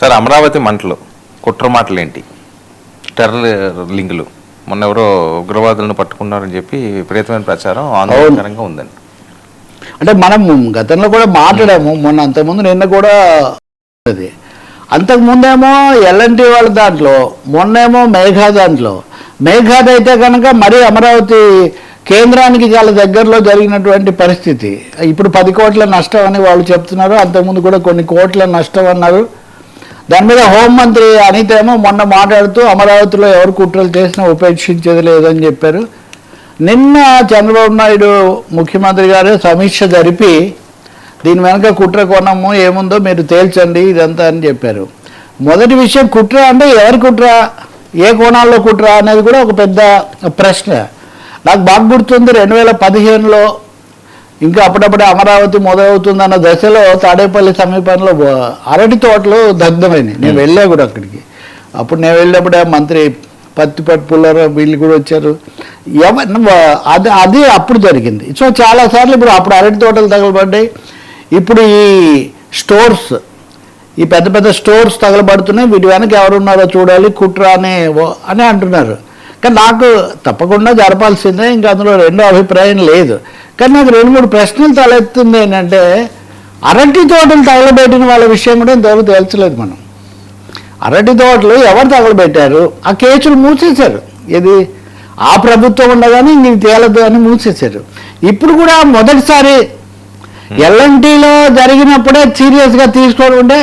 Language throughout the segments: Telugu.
సార్ అమరావతి మంటలు కుట్ర మాటలు ఏంటి? టెర్రర్ లింకులు మొన్న ఎవరో ఉగ్రవాదులను పట్టుకున్నారని చెప్పి విపరీతమైన ప్రచారం ఆందోళనకరంగా ఉందండి. అంటే మనం గతంలో కూడా మాట్లాడాము, మొన్న అంతకుముందు నిన్న కూడా అది. అంతకుముందేమో ఎల్ఎన్టీ వాళ్ళ దాంట్లో, మొన్నేమో మేఘా దాంట్లో. మేఘాది అయితే కనుక మరీ అమరావతి కేంద్రానికి చాలా దగ్గరలో జరిగినటువంటి పరిస్థితి. ఇప్పుడు 10 కోట్ల నష్టం అని వాళ్ళు చెప్తున్నారు, అంతకుముందు కూడా కొన్ని కోట్ల నష్టం అన్నారు. దాని మీద హోంమంత్రి అనిత ఏమో మొన్న మాట్లాడుతూ అమరావతిలో ఎవరు కుట్రలు చేసినా ఉపేక్షించేది లేదని చెప్పారు. నిన్న చంద్రబాబు నాయుడు ముఖ్యమంత్రి గారు సమీక్ష జరిపి దీని వెనక కుట్ర కోణము ఏముందో మీరు తేల్చండి ఇదంతా అని చెప్పారు. మొదటి విషయం, కుట్ర అంటే ఎవరి కుట్ర, ఏ కోణాల్లో కుట్ర అనేది కూడా ఒక పెద్ద ప్రశ్న. నాకు బాగా గుర్తుంది, 2015లో ఇంకా అప్పుడప్పుడే అమరావతి మొదలవుతుందన్న దశలో తాడేపల్లి సమీపంలో అరటి తోటలు దగ్ధమైనవి. నేను వెళ్ళా కూడా అక్కడికి. అప్పుడు నేను వెళ్ళినప్పుడే మంత్రి పత్తిపట్టు పుల్లారావు వీళ్ళు కూడా వచ్చారు. అది అప్పుడు జరిగింది. సో చాలాసార్లు అప్పుడు అరటి తోటలు తగలబడ్డాయి. ఇప్పుడు ఈ స్టోర్స్, ఈ పెద్ద పెద్ద స్టోర్స్ తగలబడుతున్నాయి. వీటి వెనక ఎవరున్నారో చూడాలి, కుట్ర అని అంటున్నారు. కానీ నాకు తప్పకుండా జరపాల్సిందే, ఇంకా అందులో రెండో అభిప్రాయం లేదు. కానీ నాకు 2-3 ప్రశ్నలు తలెత్తుంది. ఏంటంటే అరటి తోటలు తగలబెట్టిన వాళ్ళ విషయం కూడా ఇంతవరకు తేల్చలేదు మనం. అరటి తోటలు ఎవరు తగలబెట్టారు, ఆ కేసులు మూసేశారు. ఇది ఆ ప్రభుత్వం ఉండగానే ఇంక తేలదు అని మూసేశారు. ఇప్పుడు కూడా మొదటిసారి ఎల్ఎన్టీలో జరిగినప్పుడే సీరియస్గా తీసుకోకుంటే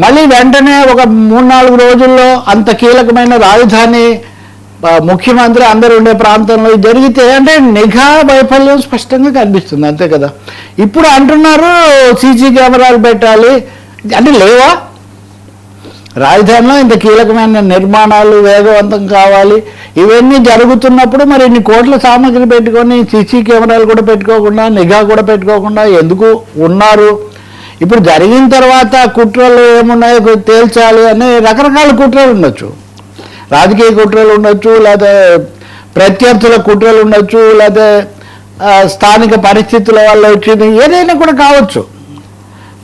మళ్ళీ వెంటనే ఒక 3-4 రోజుల్లో అంత కీలకమైన రాజధాని ముఖ్యమంత్రి అందరూ ఉండే ప్రాంతంలో జరిగితే అంటే నిఘా వైఫల్యం స్పష్టంగా కనిపిస్తుంది, అంతే కదా. ఇప్పుడు అంటున్నారు సీసీ కెమెరాలు పెట్టాలి అంటే లేవా? రాజధానిలో ఇంత కీలకమైన నిర్మాణాలు వేగవంతం కావాలి, ఇవన్నీ జరుగుతున్నప్పుడు మరి ఇన్ని కోట్ల సామగ్రి పెట్టుకొని సీసీ కెమెరాలు కూడా పెట్టుకోకుండా, నిఘా కూడా పెట్టుకోకుండా ఎందుకు ఉన్నారు? ఇప్పుడు జరిగిన తర్వాత కుట్రలు ఏమున్నాయో తేల్చాలి అని రకరకాల కుట్రలు ఉండొచ్చు. రాజకీయ కుట్రలు ఉండొచ్చు, లేదా ప్రత్యర్థుల కుట్రలు ఉండొచ్చు, లేదా స్థానిక పరిస్థితుల వల్ల వచ్చింది, ఏదైనా కూడా కావచ్చు.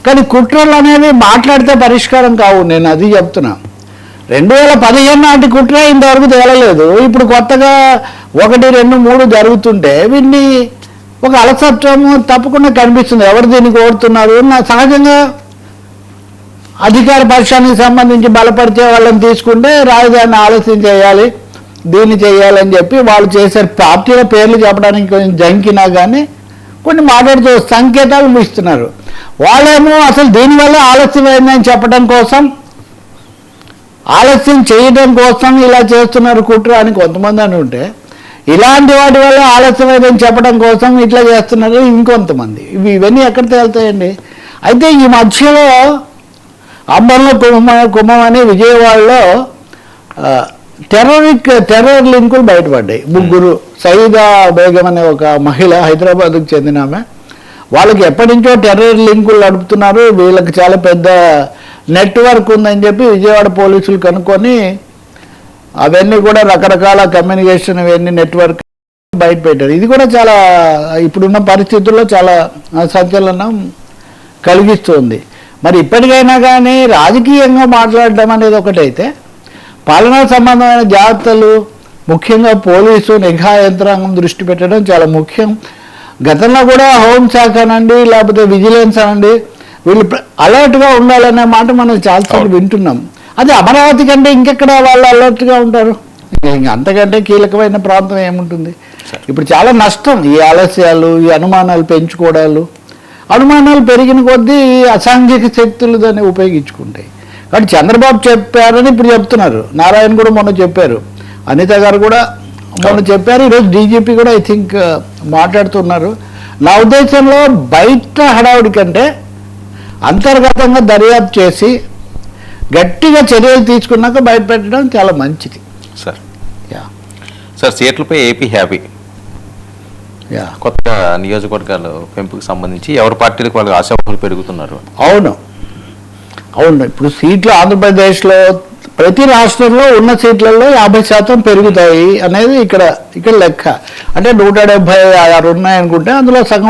కానీ కుట్రలు అనేవి మాట్లాడితే పరిష్కారం కావు. నేను అది చెప్తున్నా. 2015 నాటి కుట్ర ఇంతవరకు తేలలేదు. ఇప్పుడు కొత్తగా 1, 2, 3 జరుగుతుంటే వీటిని ఒక అలసత్వము తప్పకుండా కనిపిస్తుంది. ఎవరు దీన్ని కోరుతున్నారు? సహజంగా అధికార పక్షానికి సంబంధించి బలపరిచే వాళ్ళని తీసుకుంటే రాజధాని ఆలస్యం చేయాలి, దీన్ని చేయాలని చెప్పి వాళ్ళు చేశారు. పార్టీల పేర్లు చెప్పడానికి కొంచెం జంకినా కానీ కొన్ని మాట్లాడుతూ సంకేతాలు ఇస్తున్నారు. వాళ్ళేమో అసలు దీనివల్ల ఆలస్యమైందని చెప్పడం కోసం, ఆలస్యం చేయడం కోసం ఇలా చేస్తున్నారు కుట్ర అని కొంతమంది అని ఉంటే, ఇలాంటి వాటి వల్ల ఆలస్యమైందని చెప్పడం కోసం ఇట్లా చేస్తున్నారు ఇంకొంతమంది. ఇవన్నీ ఎక్కడ తేలుతాయండి? అయితే ఈ మధ్యలో అంబర్లో కుంభం అని విజయవాడలో టెర్రర్ లింకులు బయటపడ్డాయి. 3 సయీదా బేగం అనే ఒక మహిళ, హైదరాబాద్కు చెందిన ఆమె. వాళ్ళకి ఎప్పటి నుంచో టెర్రర్ లింకులు నడుపుతున్నారు, వీళ్ళకి చాలా పెద్ద నెట్వర్క్ ఉందని చెప్పి విజయవాడ పోలీసులు కనుక్కొని అవన్నీ కూడా రకరకాల కమ్యూనికేషన్ ఇవన్నీ నెట్వర్క్ బయట పెట్టారు. ఇది కూడా చాలా ఇప్పుడున్న పరిస్థితుల్లో చాలా సంచలనం కలిగిస్తుంది. మరి ఇప్పటికైనా కానీ రాజకీయంగా మాట్లాడడం అనేది ఒకటైతే, పాలనా సంబంధమైన జాగ్రత్తలు ముఖ్యంగా పోలీసు నిఘా యంత్రాంగం దృష్టి పెట్టడం చాలా ముఖ్యం. గతంలో కూడా హోంశాఖ అనండి, లేకపోతే విజిలెన్స్ అనండి, వీళ్ళు అలర్ట్గా ఉండాలనే మాట మనం చాలాసార్లు వింటున్నాం. అది అమరావతి కంటే ఇంకెక్కడ వాళ్ళు అలర్ట్గా ఉంటారు? అంతకంటే కీలకమైన ప్రాంతం ఏముంటుంది? ఇప్పుడు చాలా నష్టం ఈ ఆలస్యాలు, ఈ అనుమానాలు పెంచుకోవడాలు. అనుమానాలు పెరిగిన కొద్దీ అసాంఘిక శక్తులు దాన్ని ఉపయోగించుకుంటాయి. కాబట్టి చంద్రబాబు చెప్పారని ఇప్పుడు చెప్తున్నారు, నారాయణ కూడా మొన్న చెప్పారు, అనిత గారు కూడా మొన్న చెప్పారు, ఈరోజు డీజీపీ కూడా ఐ థింక్ మాట్లాడుతున్నారు. నా ఉద్దేశంలో బయట హడావుడి కంటే అంతర్గతంగా దర్యాప్తు చేసి గట్టిగా చర్యలు తీసుకున్నాక బయట పెట్టడం చాలా మంచిది. సార్ సీట్లపై ఏపీ హ్యాపీ. కొత్త నియోజకవర్గాల పెంపుకు సంబంధించి ఎవరి పార్టీలకు వాళ్ళు ఆశావాహులు పెరుగుతున్నారు. అవును, ఇప్పుడు సీట్లు ఆంధ్రప్రదేశ్లో ప్రతి రాష్ట్రంలో ఉన్న సీట్లలో 50% పెరుగుతాయి అనేది ఇక్కడ లెక్క. అంటే 176 ఉన్నాయనుకుంటే అందులో సగం